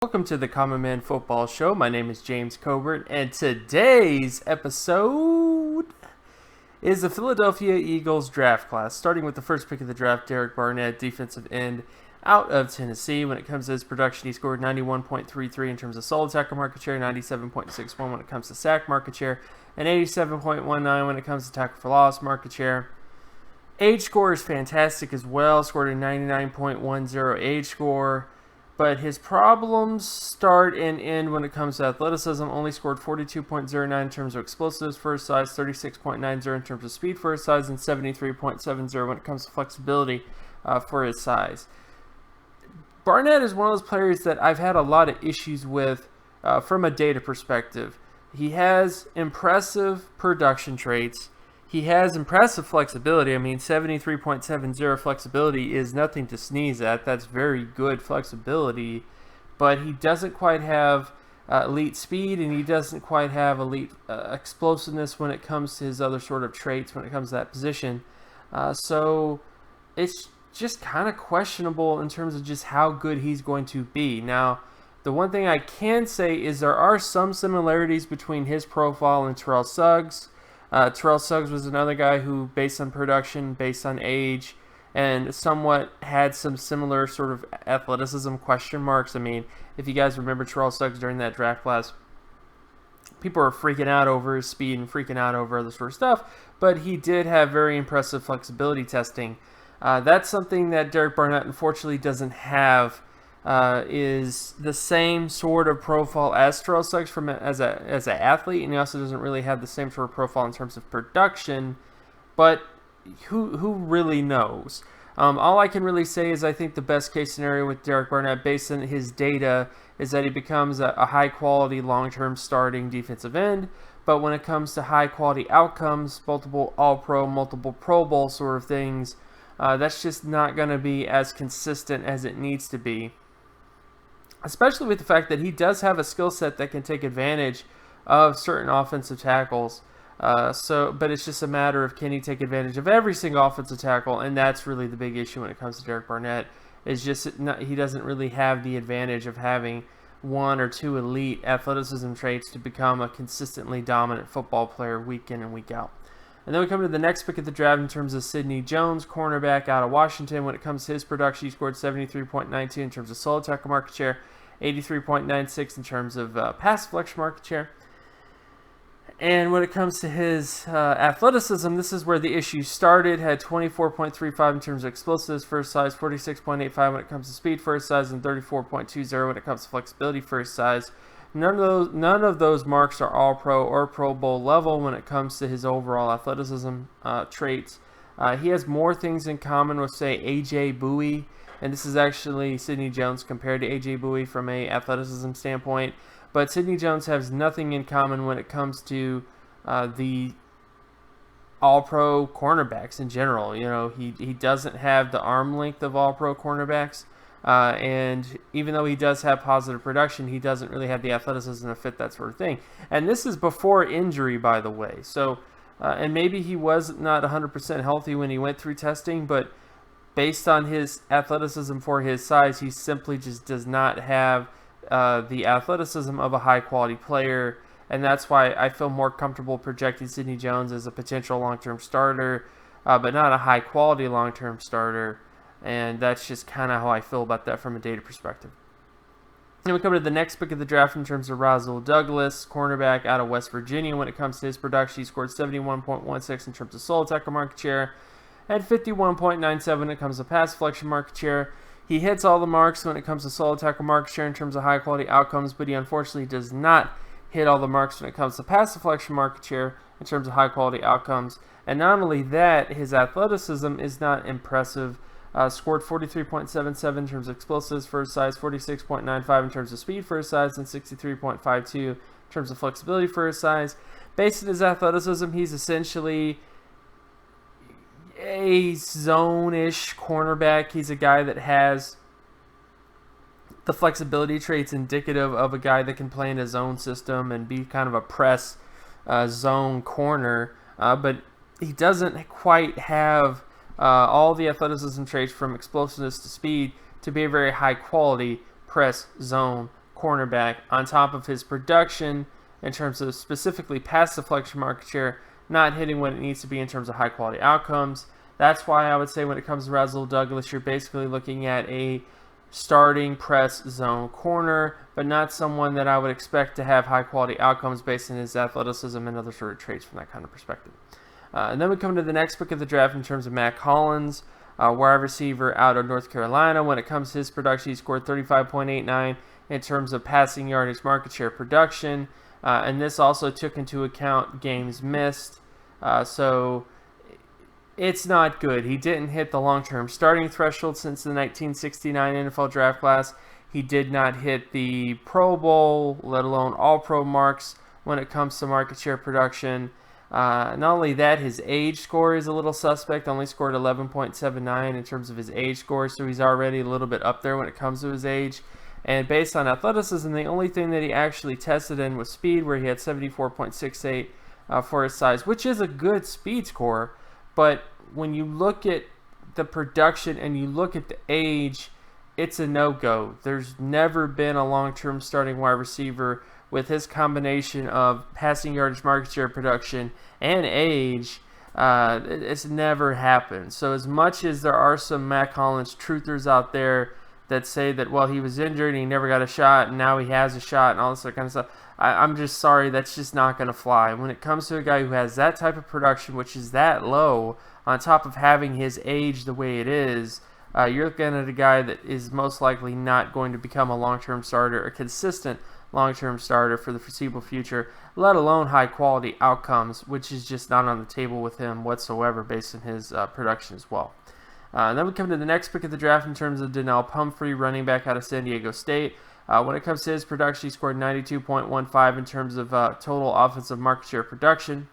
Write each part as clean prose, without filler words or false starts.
Welcome to the Common Man Football Show. My name is James Cobern, and today's episode is the Philadelphia Eagles draft class. Starting with the first pick of the draft, Derek Barnett, defensive end out of Tennessee. When it comes to his production, he scored 91.33 in terms of solid tackle market share, 97.61 when it comes to sack market share, and 87.19 when it comes to tackle for loss market share. Age score is fantastic as well, scored a 99.10 age score. But his problems start and end when it comes to athleticism. Only scored 42.09 in terms of explosives for his size, 36.90 in terms of speed for his size, and 73.70 when it comes to flexibility for his size. Barnett is one of those players that I've had a lot of issues with from a data perspective. He has impressive production traits. He has impressive flexibility. I mean, 73.70 flexibility is nothing to sneeze at. That's very good flexibility. But he doesn't quite have elite speed, and he doesn't quite have elite explosiveness when it comes to his other sort of traits when it comes to that position. So it's just kind of questionable in terms of just how good he's going to be. Now, the one thing I can say is there are some similarities between his profile and Terrell Suggs. Terrell Suggs was another guy who, based on production, based on age, and somewhat had some similar sort of athleticism question marks. I mean, if you guys remember Terrell Suggs during that draft class, people were freaking out over his speed and freaking out over other sort of stuff, but he did have very impressive flexibility testing. That's something that Derek Barnett unfortunately doesn't have. Is the same sort of profile as Terrell Suggs as an athlete, and he also doesn't really have the same sort of profile in terms of production. But who really knows? All I can really say is I think the best case scenario with Derek Barnett, based on his data, is that he becomes a high quality long-term starting defensive end. But when it comes to high quality outcomes, multiple All-Pro, multiple Pro Bowl sort of things, that's just not going to be as consistent as it needs to be. Especially with the fact that he does have a skill set that can take advantage of certain offensive tackles. But it's just a matter of can he take advantage of every single offensive tackle, and that's really the big issue when it comes to Derek Barnett. Is just he doesn't really have the advantage of having one or two elite athleticism traits to become a consistently dominant football player week in and week out. And then we come to the next pick of the draft in terms of Sidney Jones, cornerback out of Washington. When it comes to his production, he scored 73.92 in terms of solid tackle market share, 83.96 in terms of pass deflection market share. And when it comes to his athleticism, this is where the issue started. Had 24.35 in terms of explosives for his size, 46.85 when it comes to speed for his size, and 34.20 when it comes to flexibility for his size. None of those marks are All-Pro or Pro Bowl level when it comes to his overall athleticism traits. He has more things in common with, say, A.J. Bowie, and this is actually Sidney Jones compared to A.J. Bowie from a athleticism standpoint. But Sidney Jones has nothing in common when it comes to the All-Pro cornerbacks in general. You know, he doesn't have the arm length of All-Pro cornerbacks. And even though he does have positive production, he doesn't really have the athleticism to fit that sort of thing. And this is before injury, by the way. So, and maybe he was not 100% healthy when he went through testing, but based on his athleticism for his size, he simply just does not have the athleticism of a high-quality player. And that's why I feel more comfortable projecting Sidney Jones as a potential long-term starter, but not a high-quality long-term starter. And that's just kind of how I feel about that from a data perspective. Then we come to the next pick of the draft in terms of Rasul Douglas, cornerback out of West Virginia. When it comes to his production, he scored 71.16 in terms of solid tackle market share, and 51.97 when it comes to pass deflection market share. He hits all the marks when it comes to solid tackle market share in terms of high-quality outcomes, but he unfortunately does not hit all the marks when it comes to pass deflection market share in terms of high-quality outcomes. And not only that, his athleticism is not impressive. Scored 43.77 in terms of explosives for his size, 46.95 in terms of speed for his size, and 63.52 in terms of flexibility for his size. Based on his athleticism, he's essentially a zone-ish cornerback. He's a guy that has the flexibility traits indicative of a guy that can play in a zone system and be kind of a press zone corner, but he doesn't quite have all the athleticism traits from explosiveness to speed to be a very high quality press zone cornerback on top of his production in terms of specifically pass deflection market share, not hitting what it needs to be in terms of high-quality outcomes. That's why I would say when it comes to Rasul Douglas, you're basically looking at a starting press zone corner, but not someone that I would expect to have high-quality outcomes based on his athleticism and other sort of traits from that kind of perspective. And then we come to the next pick of the draft in terms of Mack Hollins, wide receiver out of North Carolina. When it comes to his production, he scored 35.89 in terms of passing yardage market share production. And this also took into account games missed. So it's not good. He didn't hit the long-term starting threshold since the 1969 NFL draft class. He did not hit the Pro Bowl, let alone All-Pro marks when it comes to market share production. Not only that, his age score is a little suspect. Only scored 11.79 in terms of his age score, so he's already a little bit up there when it comes to his age. And based on athleticism, the only thing that he actually tested in was speed, where he had 74.68 for his size, which is a good speed score. But when you look at the production and you look at the age, it's a no-go. There's never been a long-term starting wide receiver with his combination of passing yardage market share production and age. It's never happened. So as much as there are some Mack Hollins truthers out there that say that, well, he was injured and he never got a shot and now he has a shot and all this kind of stuff, I'm just sorry, that's just not going to fly. When it comes to a guy who has that type of production, which is that low, on top of having his age the way it is, you're looking at a guy that is most likely not going to become a long-term starter, a consistent long-term starter for the foreseeable future, let alone high-quality outcomes, which is just not on the table with him whatsoever based on his production as well. And then we come to the next pick of the draft in terms of Donnel Pumphrey, running back out of San Diego State. When it comes to his production, he scored 92.15 in terms of total offensive market share production,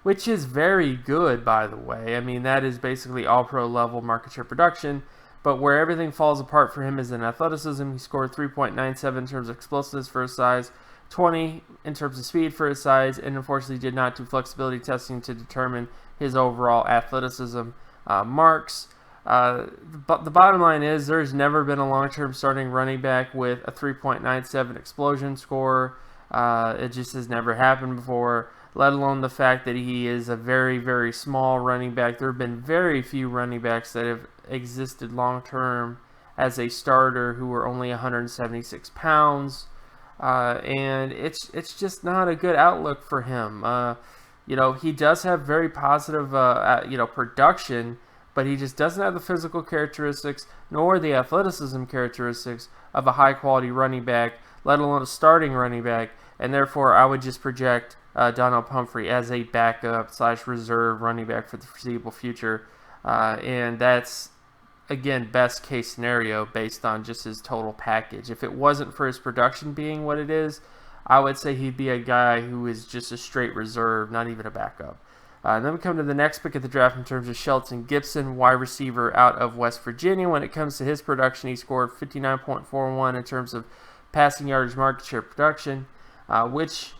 which is very good, by the way. I mean, that is basically all-pro level market share production. But where everything falls apart for him is in athleticism. He scored 3.97 in terms of explosiveness for his size, 20 in terms of speed for his size, and unfortunately did not do flexibility testing to determine his overall athleticism marks. But the bottom line is there's never been a long-term starting running back with a 3.97 explosion score. It just has never happened before, let alone the fact that he is a very, very small running back. There have been very few running backs that have existed long-term as a starter who were only 176 pounds. And it's just not a good outlook for him. He does have very positive, production, but he just doesn't have the physical characteristics nor the athleticism characteristics of a high-quality running back, let alone a starting running back, and therefore I would just project Donnel Pumphrey as a backup/reserve running back for the foreseeable future, and that's, again, best case scenario based on just his total package. If it wasn't for his production being what it is, I would say he'd be a guy who is just a straight reserve, not even a backup. And then we come to the next pick of the draft in terms of Shelton Gibson, wide receiver out of West Virginia. When it comes to his production, he scored 59.41 in terms of passing yardage market share production, which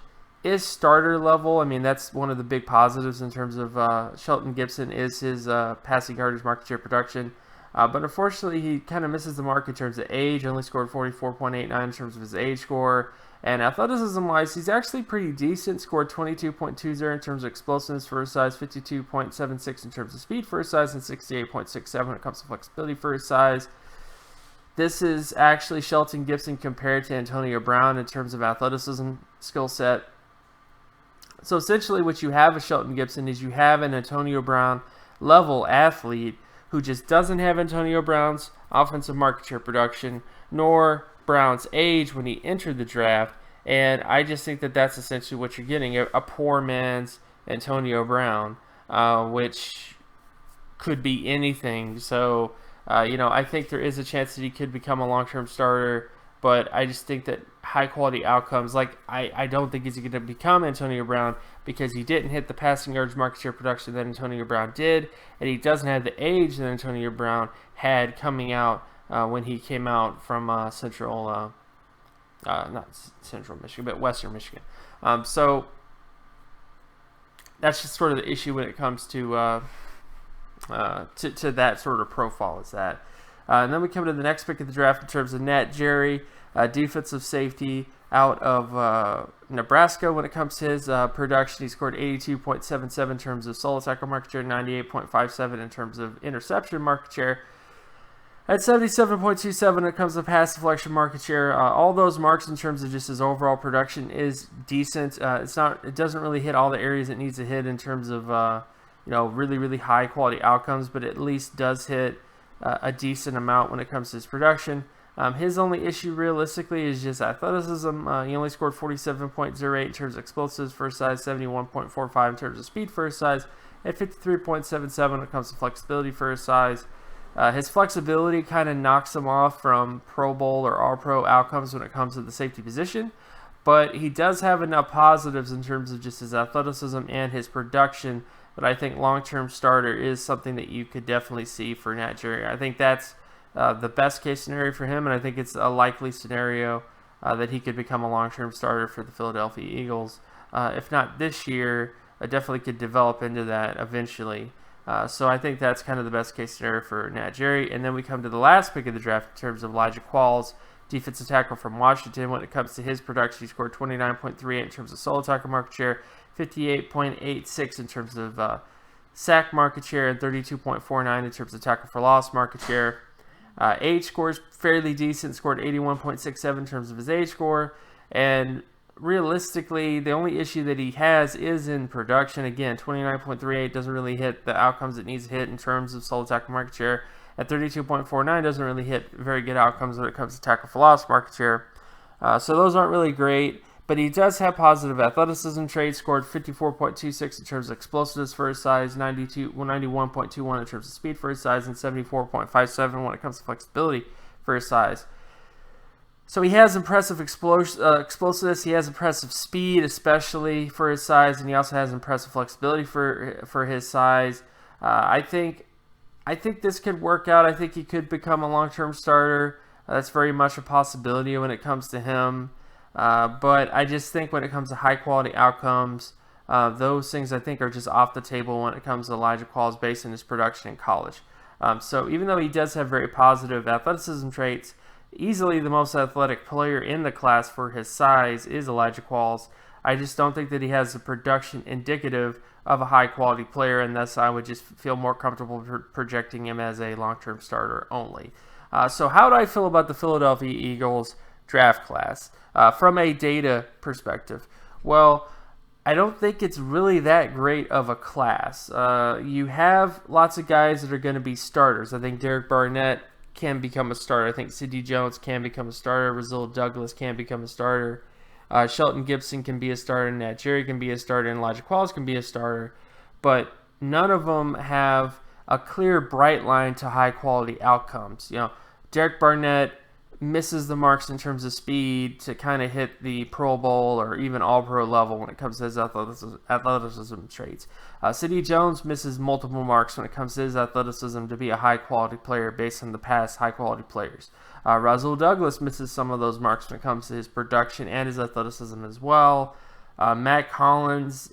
is starter level. I mean, that's one of the big positives in terms of Shelton Gibson is his passing yardage market share production. But unfortunately, he kind of misses the mark in terms of age. Only scored 44.89 in terms of his age score. And athleticism-wise, he's actually pretty decent. Scored 22.20 in terms of explosiveness for his size, 52.76 in terms of speed for his size, and 68.67 when it comes to flexibility for his size. This is actually Shelton Gibson compared to Antonio Brown in terms of athleticism skill set. So essentially what you have with Shelton Gibson is you have an Antonio Brown level athlete who just doesn't have Antonio Brown's offensive market share production, nor Brown's age when he entered the draft, and I just think that that's essentially what you're getting, a poor man's Antonio Brown, which could be anything. So, I think there is a chance that he could become a long-term starter, but I just think that high-quality outcomes, I don't think he's going to become Antonio Brown because he didn't hit the passing yards market share production that Antonio Brown did, and he doesn't have the age that Antonio Brown had coming out when he came out from not Central Michigan, but Western Michigan. So that's just sort of the issue when it comes to that sort of profile is that. And then we come to the next pick of the draft in terms of net. Gerry, defensive safety out of Nebraska. When it comes to his production, he scored 82.77 in terms of solo tackle market share, 98.57 in terms of interception market share, at 77.27 when it comes to pass deflection market share. All those marks in terms of just his overall production is decent. It doesn't really hit all the areas it needs to hit in terms of really, really high quality outcomes, but at least does hit a decent amount when it comes to his production. His only issue realistically is just athleticism. He only scored 47.08 in terms of explosives for his size, 71.45 in terms of speed for his size, and 53.77 when it comes to flexibility for his size. His flexibility kind of knocks him off from Pro Bowl or All-Pro outcomes when it comes to the safety position, but he does have enough positives in terms of just his athleticism and his production that I think long-term starter is something that you could definitely see for Nat Gerry. I think that's the best case scenario for him, and I think it's a likely scenario that he could become a long-term starter for the Philadelphia Eagles. If not this year, definitely could develop into that eventually. So I think that's kind of the best case scenario for Nat Gerry. And then we come to the last pick of the draft in terms of Elijah Qualls, defensive tackle from Washington. When it comes to his production, he scored 29.38 in terms of solo tackle market share, 58.86 in terms of sack market share, and 32.49 in terms of tackle for loss market share. Age score is fairly decent, scored 81.67 in terms of his age score. And realistically, the only issue that he has is in production. Again, 29.38 doesn't really hit the outcomes it needs to hit in terms of solo tackle market share. At 32.49 doesn't really hit very good outcomes when it comes to tackle for loss market share. So those aren't really great, but he does have positive athleticism traits, scored 54.26 in terms of explosiveness for his size, 91.21 in terms of speed for his size, and 74.57 when it comes to flexibility for his size. So he has impressive explosiveness, he has impressive speed, especially for his size, and he also has impressive flexibility for his size. I think this could work out. I think he could become a long-term starter. That's very much a possibility when it comes to him. But I just think when it comes to high-quality outcomes, those things I think are just off the table when it comes to Elijah Qualls based on his production in college. So even though he does have very positive athleticism traits, easily the most athletic player in the class for his size is Elijah Qualls. I just don't think that he has the production indicative of a high-quality player, and thus I would just feel more comfortable projecting him as a long-term starter only. So how do I feel about the Philadelphia Eagles draft class from a data perspective? Well, I don't think it's really that great of a class. You have lots of guys that are going to be starters. I think Derek Barnett can become a starter. I think Sidney Jones can become a starter. Rasul Douglas can become a starter. Shelton Gibson can be a starter. Nat Gerry can be a starter. And Elijah Qualls can be a starter. But none of them have a clear, bright line to high-quality outcomes. Derek Barnett misses the marks in terms of speed to kind of hit the Pro Bowl or even All-Pro level when it comes to his athleticism traits. Sidney Jones misses multiple marks when it comes to his athleticism to be a high-quality player based on the past high-quality players. Rasul Douglas misses some of those marks when it comes to his production and his athleticism as well. Mack Hollins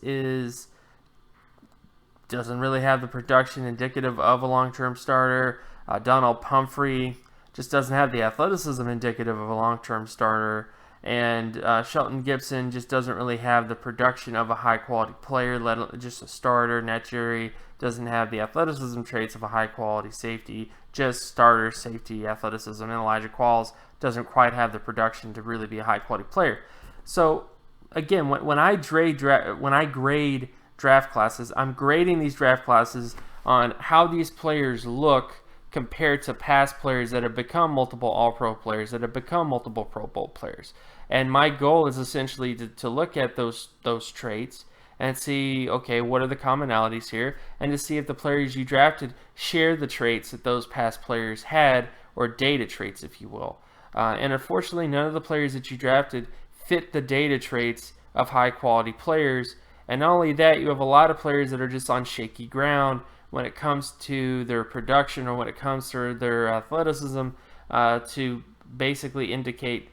doesn't really have the production indicative of a long-term starter. Donnel Pumphrey just doesn't have the athleticism indicative of a long-term starter. And Shelton Gibson just doesn't really have the production of a high-quality player, let alone just a starter. Nat Gerry doesn't have the athleticism traits of a high-quality safety, just starter, safety, athleticism. And Elijah Qualls doesn't quite have the production to really be a high-quality player. So, again, when I grade draft classes, I'm grading these draft classes on how these players look compared to past players that have become multiple All-Pro players, that have become multiple Pro Bowl players. And my goal is essentially to look at those traits and see, okay, what are the commonalities here, and to see if the players you drafted share the traits that those past players had, or data traits, if you will. And unfortunately, none of the players that you drafted fit the data traits of high-quality players. And not only that, you have a lot of players that are just on shaky ground when it comes to their production or when it comes to their athleticism to basically indicate,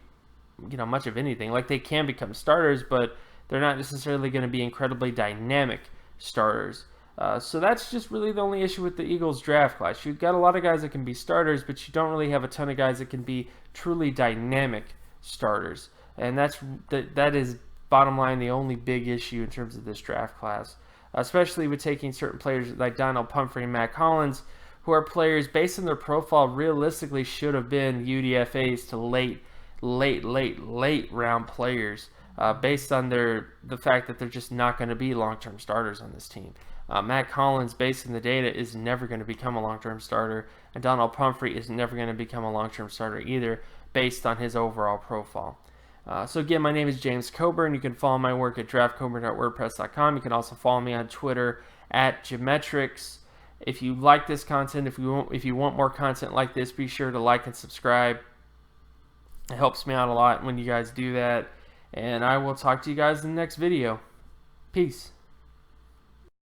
much of anything. Like, they can become starters, but they're not necessarily going to be incredibly dynamic starters. So that's just really the only issue with the Eagles draft class. You've got a lot of guys that can be starters, but you don't really have a ton of guys that can be truly dynamic starters. And that is bottom line the only big issue in terms of this draft class, especially with taking certain players like Donnel Pumphrey and Mack Hollins, who are players based on their profile realistically should have been UDFAs to late round players, based on the fact that they're just not going to be long-term starters on this team. Mack Hollins, based on the data, is never going to become a long-term starter, and Donnel Pumphrey is never going to become a long-term starter either, based on his overall profile. So again, my name is James Cobern. You can follow my work at draftcoburn.wordpress.com. You can also follow me on Twitter at Geometrics. If you like this content, if you want more content like this, be sure to like and subscribe. It helps me out a lot when you guys do that. And I will talk to you guys in the next video. Peace.